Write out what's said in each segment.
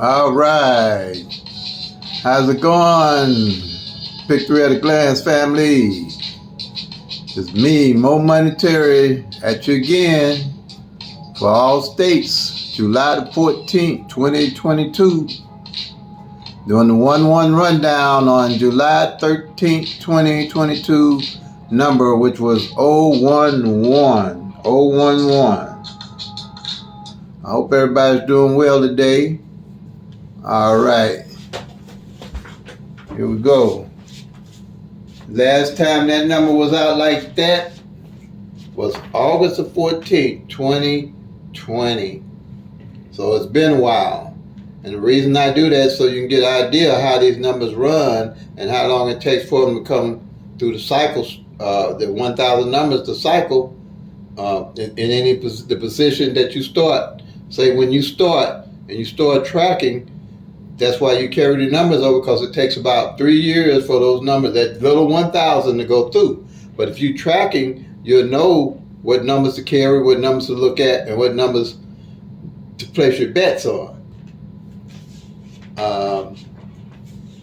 All right. How's it going? Victory at a Glance family. It's me, Mo Monetary, at you again for all states, July the 14th, 2022. Doing the 1-1 rundown on July 13th, 2022, number which was 011. 011. I hope everybody's doing well today. All right. Here we go. Last time that number was out like that was August the 14th, 2020. So it's been a while. And the reason I do that is so you can get an idea of how these numbers run and how long it takes for them to come through the cycles, the 1,000 numbers to cycle in any the position that you start. Say when you start and you start tracking, that's why you carry the numbers over, because it takes about 3 years for those numbers, that little 1,000 to go through. But if you're tracking, you'll know what numbers to carry, what numbers to look at, and what numbers to place your bets on.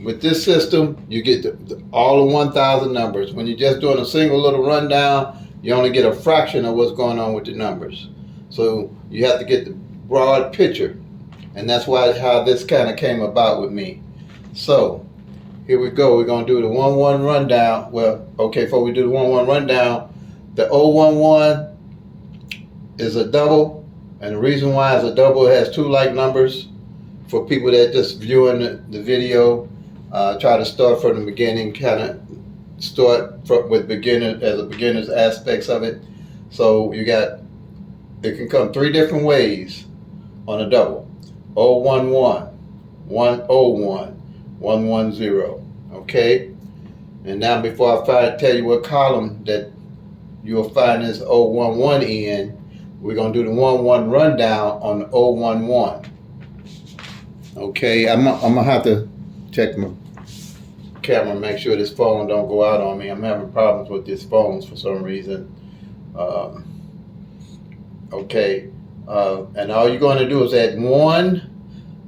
With this system, you get all the 1,000 numbers. When you're just doing a single little rundown, you only get a fraction of what's going on with the numbers. So you have to get the broad picture. And that's how this kind of came about with me. So here we go. We're going to do the 1-1 rundown. Well, okay, before we do the 1-1 rundown, the 011 is a double. And the reason why it's a double, it has two like numbers. For people that just viewing the video, try to start from the beginning, kind of start with beginner's aspects of it. So it can come three different ways on a double. 011, 101, 110. Okay? And now before I tell you what column that you'll find this 011 in, we're going to do the 1-1 rundown on the 011. Okay, I'm gonna have to check my camera, make sure this phone don't go out on me. I'm having problems with this phone for some reason. Okay, and all you're going to do is add 1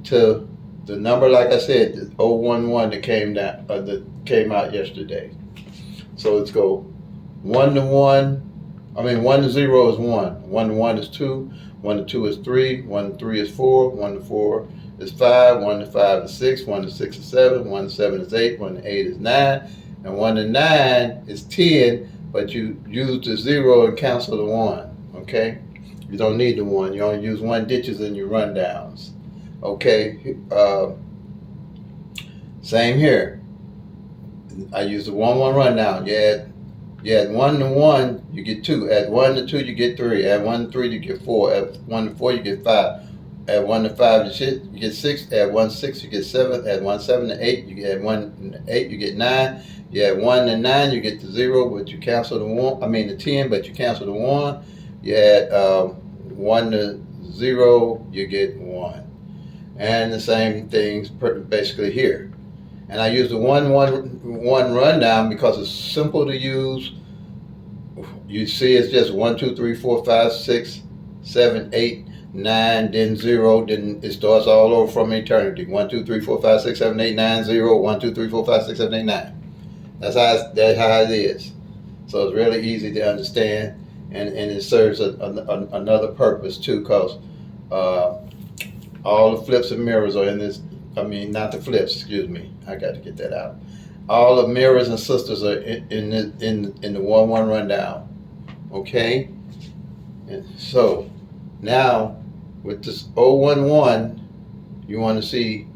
to the number, like I said, the 011 that came out yesterday. So let's go 1 to 1. I mean, 1 to 0 is 1. 1 to 1 is 2. 1 to 2 is 3. 1 to 3 is 4. 1 to 4 is 5, 1 to 5 is 6, 1 to 6 is 7, 1 to 7 is 8, 1 to 8 is 9, and 1 to 9 is 10, but you use the 0 and cancel the 1, okay? You don't need the 1. You only use 1 digits in your rundowns, okay? Same here. I use the 1-1 rundown. You add 1 to 1, you get 2. Add 1 to 2, you get 3. Add 1 to 3, you get 4. Add 1 to 4, you get 5. Add 1 to 5, you get 6. Add 1 to 6, you get 7. Add 1 7 to 8, add 1 to 8, you get 9. You add 1 to 9, you get to 0, but you cancel the 1. I mean the 10, but you cancel the 1. You add 1 to 0, you get 1. And the same things basically here. And I use the 1-1 rundown because it's simple to use. You see, it's just 1 2 3 4 5 6 7 8 9, then 0, then it starts all over from eternity. 1 2 3 4 5 6 7 8 9 0. 1 2 3 4 5 6 7 8 9. That's how it is. So it's really easy to understand, and it serves another purpose too, because all the flips and mirrors are in this. I mean, not the flips. Excuse me. I got to get that out. All the mirrors and sisters are in the 1-1 rundown. Okay. And so now with this 011, you want to see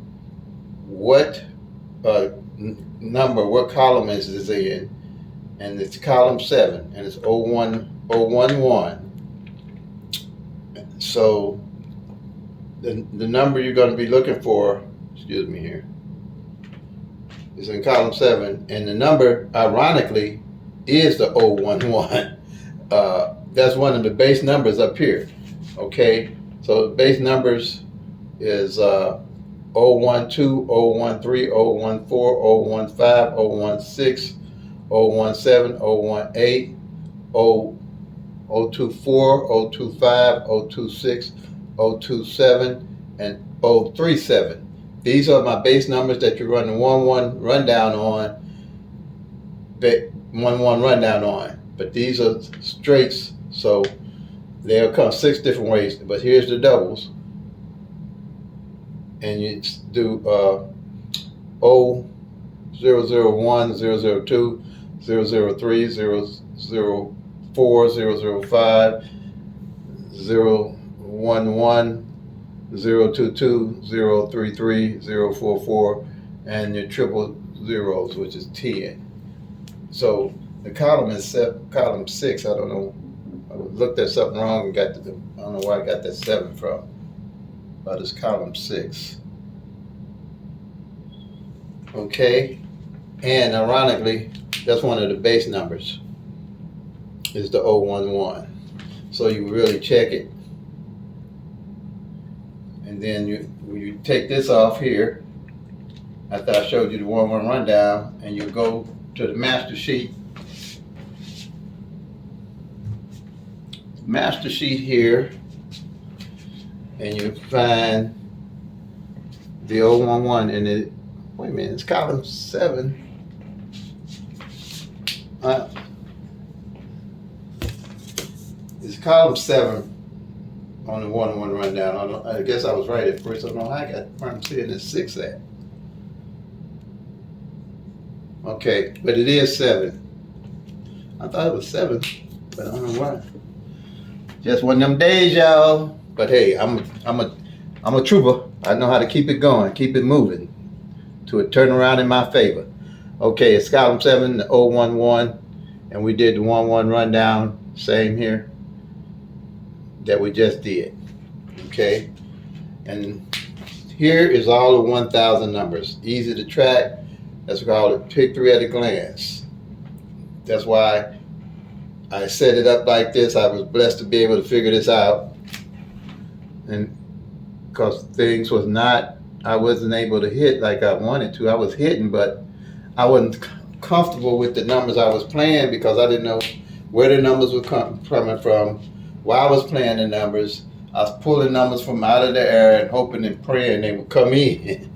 what number, what column is in, and it's column 7, and it's 011. So the number you're going to be looking for, excuse me here, is in column 7, and the number, ironically, is the 011. That's one of the base numbers up here. Okay, so the base numbers is 012, 013, 014, 015, 016, 017, 018, 024, 025, 026, 027, and 037. These are my base numbers that you run the 1-1 rundown on, 1-1 rundown on. But these are straights, so they'll come 6 different ways. But here's the doubles, and you do 0, 001, 002, 003, 004, 005, 011, 022, 033, 044, and your triple zeros, which is 10. So the column is column 6. I don't know. I looked at something wrong and got I don't know where I got that 7 from, but it's column 6. Okay, and ironically, that's one of the base numbers. Is the 011. So you really check it, and then you take this off here. After I showed you the 1-1 rundown, and you go to the master sheet. Master sheet here, and you find the 011 in it. Wait a minute, it's column 7. It's column 7 on the 1-1 rundown. I guess I was right at first. I don't know how I got where I'm seeing this 6 at. Okay, but it is 7. I thought it was 7, but I don't know why. Just one of them days, y'all. But hey, I'm a trooper. I know how to keep it going, keep it moving to a turnaround in my favor. Okay, it's column 7, the 011, and we did the 1-1 rundown, same here, that we just did. Okay, and here is all the 1,000 numbers. Easy to track. That's called Pick 3 at a glance. That's why I set it up like this. I was blessed to be able to figure this out, and because things was not, I wasn't able to hit like I wanted to. I was hitting, but I wasn't comfortable with the numbers I was playing because I didn't know where the numbers were coming from, why I was playing the numbers. I was pulling numbers from out of the air and hoping and praying they would come in.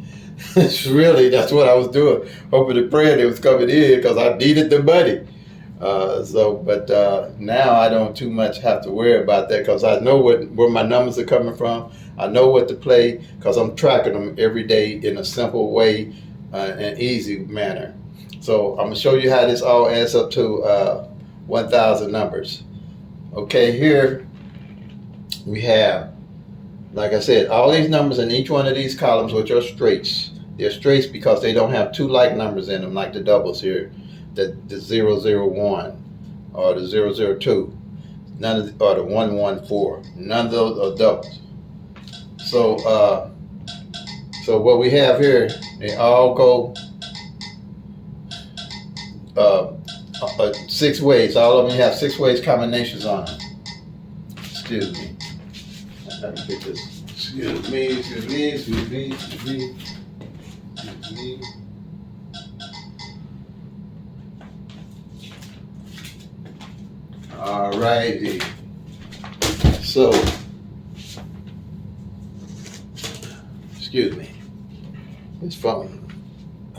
Really, that's what I was doing, hoping and praying they was coming in because I needed the money. But now I don't too much have to worry about that because I know where my numbers are coming from. I know what to play because I'm tracking them every day in a simple way, and easy manner. So I'm gonna show you how this all adds up to 1,000 numbers. Okay, here we have, like I said, all these numbers in each one of these columns, which are straights. They're straights because they don't have 2 like numbers in them, like the doubles here, the 001 or the 002, none of or the 114. None of those are doubles. So, so what we have here, they all go 6 ways. All of them have 6 ways combinations on them. Excuse me. I gotta get this. Excuse me. All righty. So, excuse me. It's phone.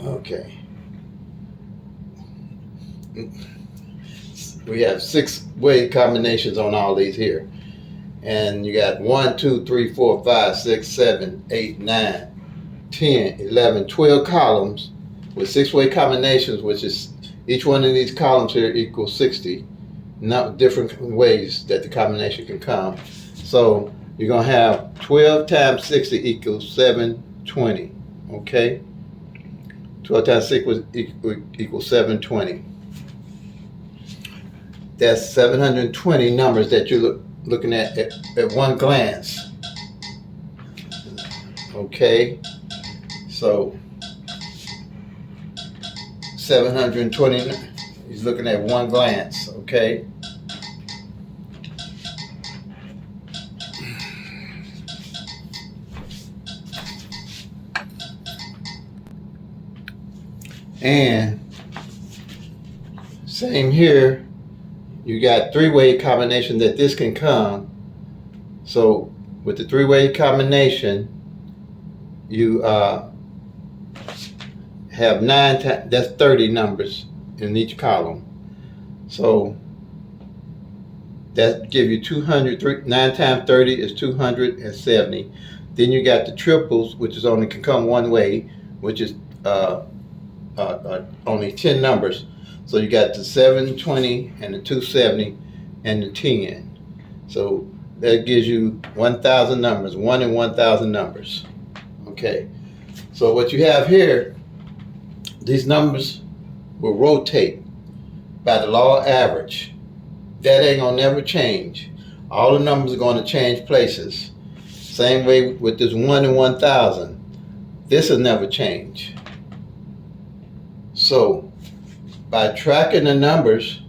Okay. We have 6-way combinations on all these here. And you got 1, 2, 3, 4, 5, 6, 7, 8, 9, 10, 11, 12 columns with 6-way combinations, which is each one of these columns here equals 60. Not different ways that the combination can come. So you're going to have 12 times 60 equals 720. Okay? 12 times 6 equals 720. That's 720 numbers that you're looking at one glance. Okay? So 720 he's looking at one glance. Okay? And same here, you got 3-way combination that this can come. So with the 3-way combination, you have 9 times, that's 30 numbers in each column. So that give you 200, 9 times 30 is 270. Then you got the triples, which is only can come one way, which is only 10 numbers. So you got the 720 and the 270 and the 10. So that gives you 1,000 numbers, 1 in 1,000 numbers. Okay. So what you have here, these numbers will rotate by the law of average. That ain't gonna never change. All the numbers are gonna change places. Same way with this 1 in 1,000. This will never change. So by tracking the numbers,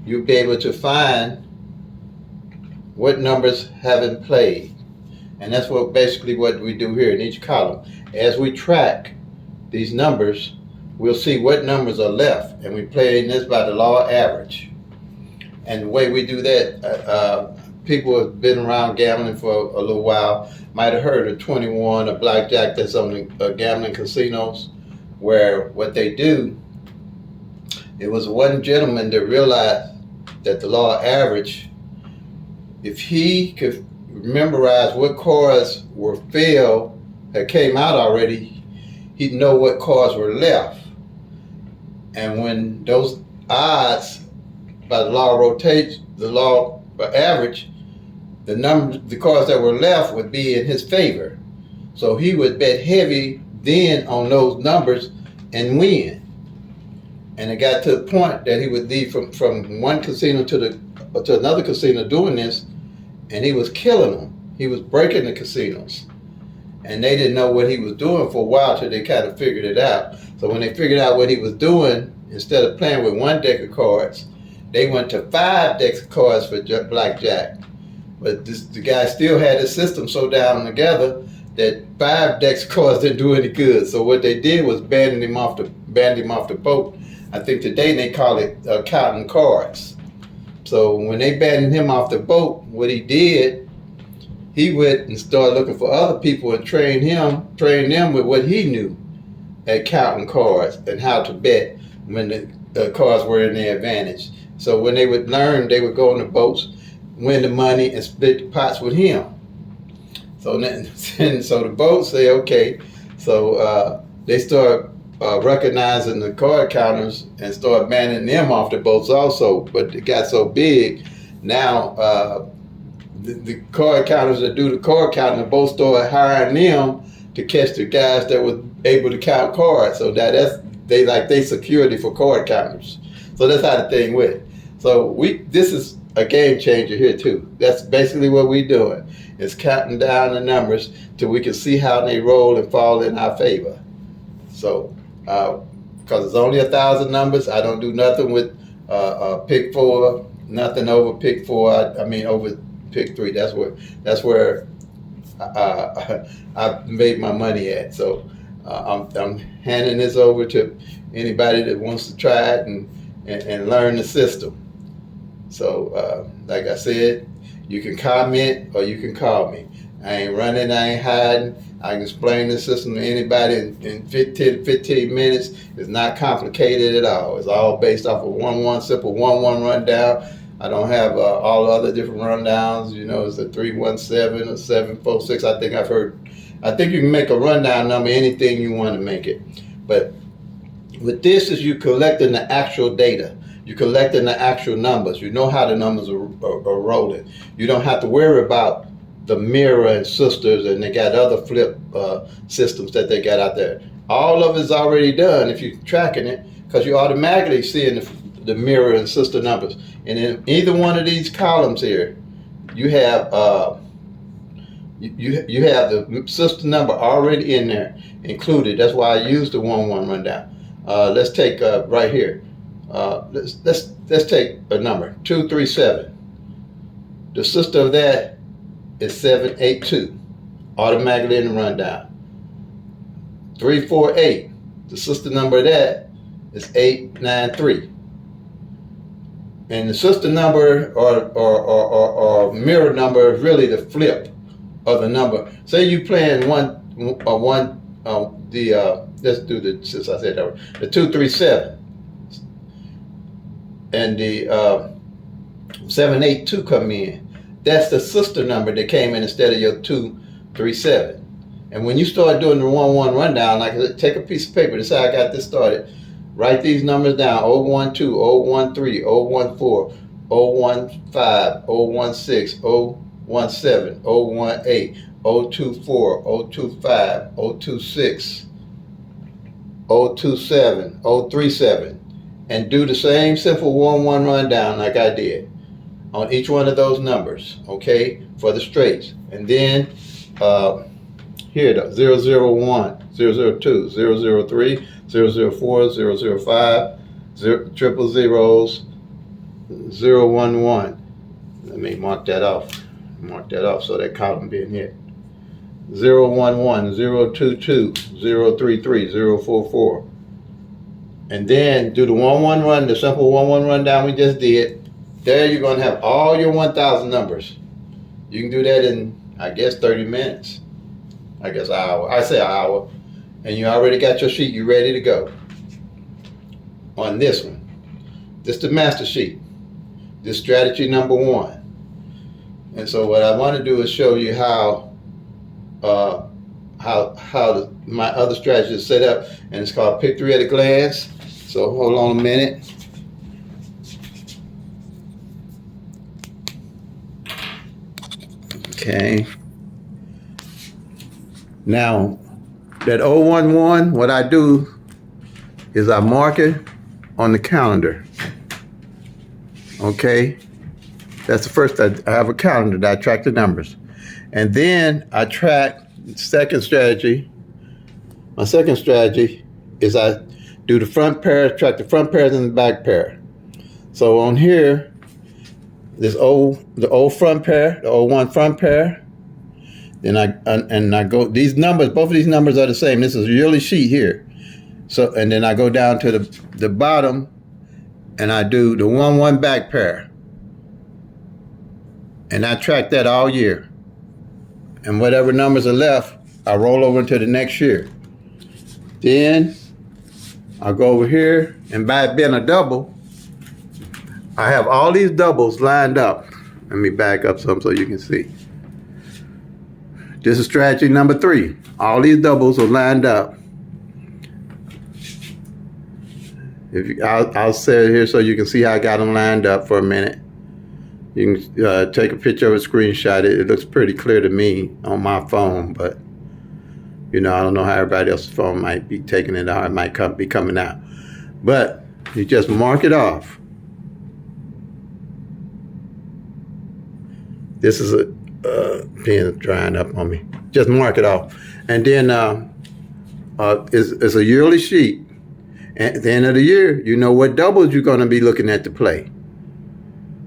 you'll be able to find what numbers haven't played. And that's what basically what we do here in each column. As we track these numbers, we'll see what numbers are left, and we play this by the law of average. And the way we do that, people have been around gambling for a little while, might have heard of 21 or blackjack that's on the gambling casinos, where what they do, it was one gentleman that realized that the law of average, if he could memorize what cards were filled, that came out already, he'd know what cards were left. And when those odds, by the law of rotation, the law of average, the cards that were left would be in his favor. So he would bet heavy then on those numbers and win. And it got to the point that he would leave from one casino to another casino doing this, and he was killing them. He was breaking the casinos. And they didn't know what he was doing for a while till they kind of figured it out. So when they figured out what he was doing, instead of playing with one deck of cards, they went to 5 decks of cards for blackjack. But the guy still had his system so down together that 5 decks of cards didn't do any good. So what they did was banned him off the boat. I think today they call it counting cards. So when they banned him off the boat, what he did, he went and started looking for other people and trained them with what he knew at counting cards and how to bet when the cards were in their advantage. So when they would learn, they would go on the boats, win the money, and split the pots with him. So so the boats say, okay. So they start recognizing the card counters and start banning them off the boats also. But it got so big, now the card counters that do the card counting, the boats started hiring them to catch the guys that was able to count cards. So they security for card counters. So that's how the thing went. So this is a game changer here too. That's basically what we're doing. Is counting down the numbers till we can see how they roll and fall in our favor. So, because it's only 1,000 numbers, I don't do nothing with pick 4, nothing over pick 4. I mean over pick 3. That's where I made my money at. So I'm handing this over to anybody that wants to try it and learn the system. So like I said, you can comment or you can call me. I ain't running, I ain't hiding. I can explain the system to anybody in 15 minutes. It's not complicated at all. It's all based off of simple 1-1 rundown. I don't have all the other different rundowns. You know, it's a 317 or 746. I think you can make a rundown number anything you want to make it. But with this is you collecting the actual data. You're collecting the actual numbers. You know how the numbers are rolling. You don't have to worry about the mirror and sisters, and they got other flip systems that they got out there. All of it's already done if you're tracking it, because you're automatically seeing the mirror and sister numbers. And in either one of these columns here, you have you have the sister number already in there included. That's why I use the 1-1 rundown. Let's take right here. Let's take a number 237. The sister of that is 782, automatically in the rundown. 348. The sister number of that is 893. And the sister number or mirror number is really the flip of the number. Say you playing one let's do the, since I said that, the 237 and the 782 come in. That's the sister number that came in instead of your 237. And when you start doing the 1-1 rundown, like take a piece of paper. This is how I got this started. Write these numbers down: 012, 013, 014, 015, 016, 017, 018, 024, 025, 026, 027, 037, and do the same simple 1-1 rundown like I did on each one of those numbers, okay, for the straights. And then here, 001, 002, 003, 004, 005, triple zeros, 011. Let me mark that off. Mark that off so that column being hit. 011, 022, 033, 044. And then do the 1-1 run, the simple 1-1 rundown we just did. There you're going to have all your 1,000 numbers. You can do that in, I guess, 30 minutes. I guess an hour. I say an hour. And you already got your sheet. You're ready to go. On this one. This is the master sheet. This strategy number 1. And so what I want to do is show you how my other strategy is set up. And it's called Pick 3 at a glance. So hold on a minute. Okay. Now, that 011, what I do is I mark it on the calendar. Okay? That's the first, I have a calendar that I track the numbers. And then I track second strategy. My second strategy is I do the front pair, track the front pairs and the back pair. So on here, the old front pair, the 01 front pair. Then I go, these numbers, both of these numbers are the same. This is a yearly sheet here. So, and then I go down to the bottom and I do the 1-1 back pair. And I track that all year. And whatever numbers are left, I roll over into the next year. Then I'll go over here, and by it being a double, I have all these doubles lined up. Let me back up some so you can see. This is strategy number 3. All these doubles are lined up. I'll say it here so you can see how I got them lined up for a minute. You can take a picture of a screenshot. It looks pretty clear to me on my phone, but I don't know how everybody else's phone might be taking it out. It might be coming out. But you just mark it off. This is a pen drying up on me. Just mark it off. And then it's a yearly sheet. At the end of the year, you know what doubles you're going to be looking at to play.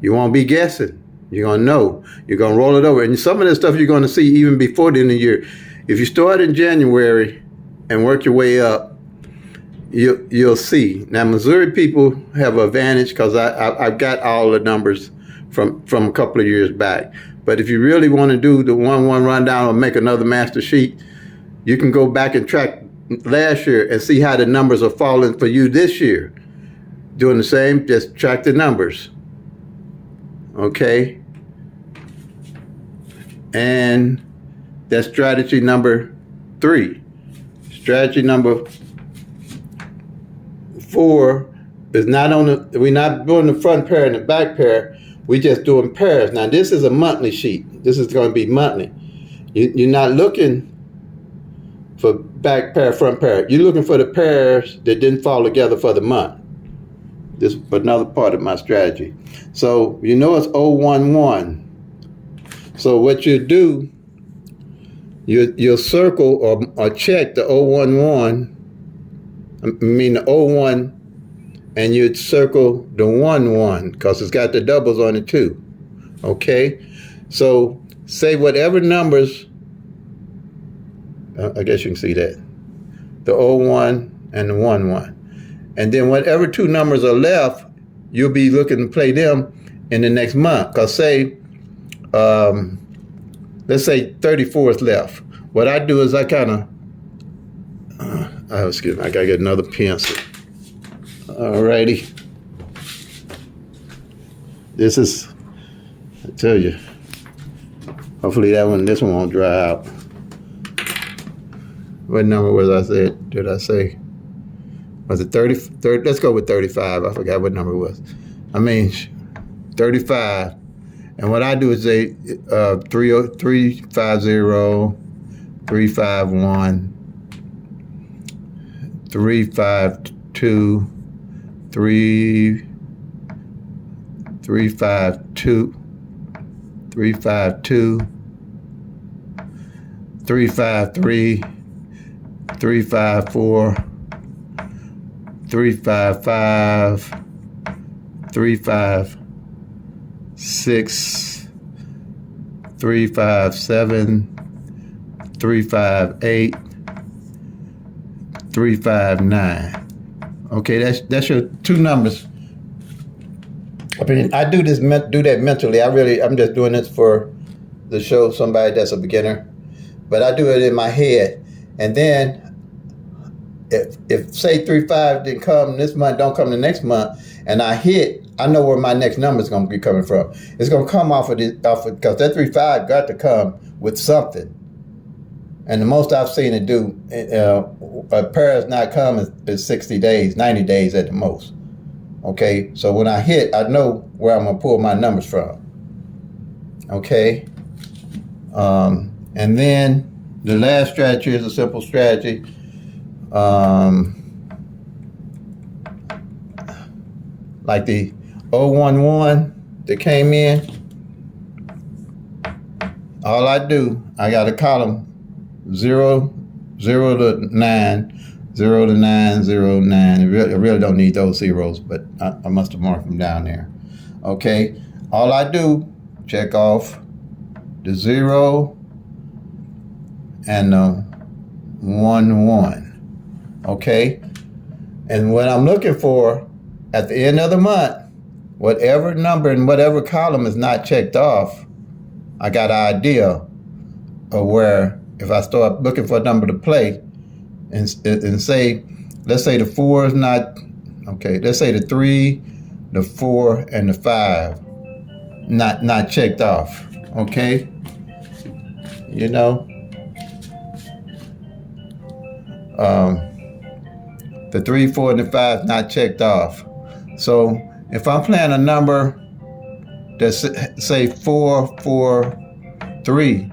You won't be guessing. You're going to know. You're going to roll it over. And some of the stuff you're going to see even before the end of the year. If you start in January and work your way up, you'll see. Now, Missouri people have an advantage because I've got all the numbers from a couple of years back. But if you really want to do the 1-1 rundown or make another master sheet, you can go back and track last year and see how the numbers are falling for you this year. Doing the same, just track the numbers. Okay? And that's strategy number 3. Strategy number 4 is we're not doing the front pair and the back pair. We're just doing pairs. Now, this is a monthly sheet. This is going to be monthly. You're not looking for back pair, front pair. You're looking for the pairs that didn't fall together for the month. This is another part of my strategy. So, it's 011. So what you do, you'll circle or check the 011, the 01, and you'd circle the 11 because it's got the doubles on it too. Okay? So say whatever numbers, I guess you can see that, the 01 and the 11. And then whatever 2 numbers are left, you'll be looking to play them in the next month. Because let's say 34 is left. what I do is I kind of, excuse me, I gotta get another pencil. Alrighty. This is, I tell you, hopefully this one won't dry out. What number was did I say? Was it 30, let's go with 35. I forgot what number it was. 35. And what I do is say 350, 351, 352, 352, 353, 354, 355, 356, 357, 358, 359. Okay, that's your two numbers. I do that mentally. I'm just doing this to show somebody that's a beginner. But I do it in my head. And then if say 35 didn't come this month, don't come the next month, and I know where my next number is going to be coming from. It's going to come because that 35 got to come with something. And the most I've seen it do, a pair is not come is 60 days, 90 days at the most. Okay, so when I know where I'm going to pull my numbers from. Okay. And then the last strategy is a simple strategy. Like the 011 that came in, all I do, I got a column 0 to 9, 0 to 9, 0 to 9. I really don't need those zeros, but I must have marked them down there. Okay, all I do, check off the 0 and the 11. Okay, and what I'm looking for at the end of the month, whatever number and whatever column is not checked off, I got an idea of where, if I start looking for a number to play, and say, let's say the 4 is not, okay, let's say the 3, the 4, and the 5, not checked off, okay? You know? The 3, 4, and the 5 not checked off. So if I'm playing a number that's say 4, 4, 3,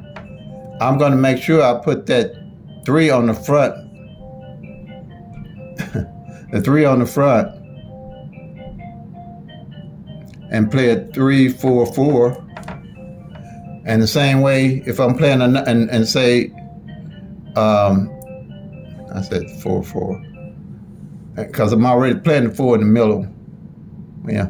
I'm going to make sure I put that 3 on the front. The 3 on the front, and play a 3, 4, 4. And the same way, if I'm playing and say, I said 4, 4, because I'm already playing the 4 in the middle. Yeah.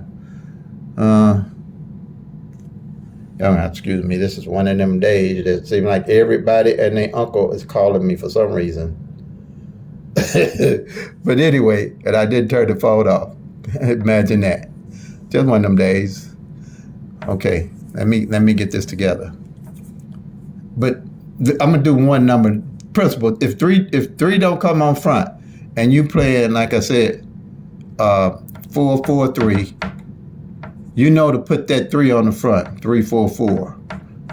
Y'all have to excuse me. This is one of them days that seem like everybody and their uncle is calling me for some reason. But anyway, and I did turn the phone off. Imagine that. Just one of them days. Okay, let me get this together. But I'm gonna do one number principle. If three don't come on front, and you playing, like I said, 4, 4, 3, you know to put that 3 on the front, 3, 4, 4,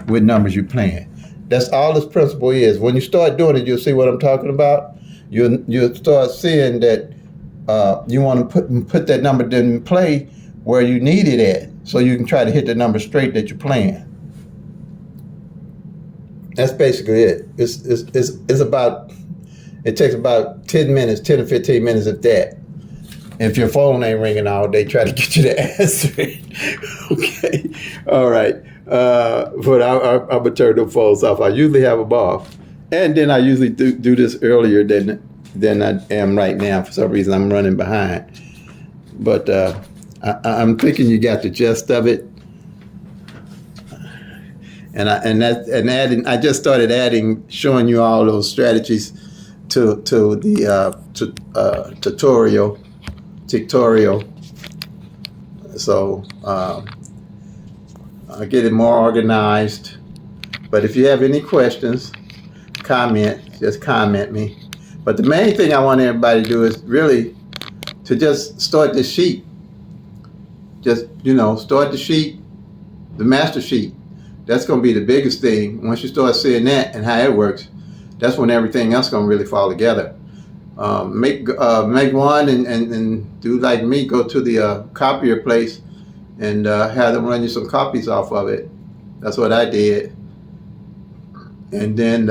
with numbers you're playing. That's all this principle is. When you start doing it, you'll see what I'm talking about. You'll start seeing that you want to put that number in play where you need it at, so you can try to hit the number straight that you're playing. That's basically it. It's about, it takes about 10 minutes, 10 to 15 minutes of that. If your phone ain't ringing all day, try to get you to answer it. Okay, all right. But I'm gonna turn the phones off. I usually have them off, and then I usually do this earlier than I am right now. For some reason, I'm running behind. But I'm thinking you got the gist of it. And I just started showing you all those strategies to the tutorial. So I get it more organized. But if you have any questions, comment, just comment me. But the main thing I want everybody to do is really to just start the sheet. Just, start the sheet, the master sheet. That's going to be the biggest thing. Once you start seeing that and how it works, that's when everything else going to really fall together. Make one and do like me, go to the copier place and have them run you some copies off of it. That's what I did. And then,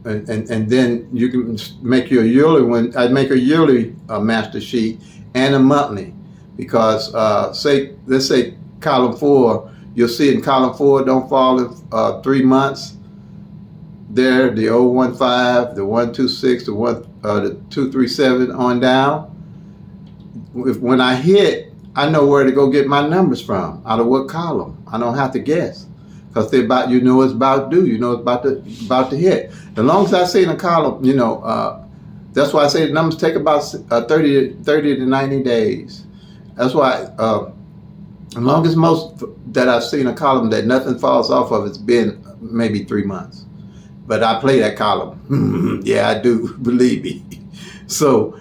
and then you can make your yearly one. I make a yearly master sheet and a monthly, because let's say column 4, you'll see in column 4 don't fall in 3 months. There, the 015, the 126, the 237 on down. When I hit, I know where to go get my numbers from. Out of what column? I don't have to guess, because they're about, it's about due. It's about to hit. As long as I see in a column, that's why I say the numbers take about 30 to 90 days. That's why, as long as most that I've seen a column that nothing falls off of, it's been maybe 3 months. But I play that column. Yeah, I do, believe me. So,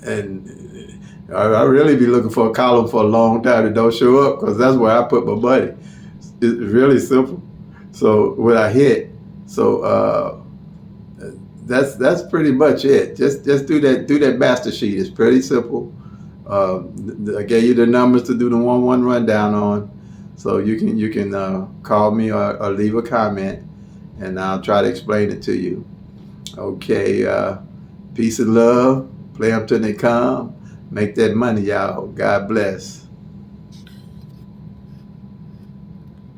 and I really be looking for a column for a long time that don't show up, because that's where I put my money. It's really simple. So when I hit, that's pretty much it. Just do that master sheet. It's pretty simple. I gave you the numbers to do the 1-1 rundown on, so you can call me or leave a comment, and I'll try to explain it to you. Okay, peace and love. Play them till they come. Make that money, y'all. God bless.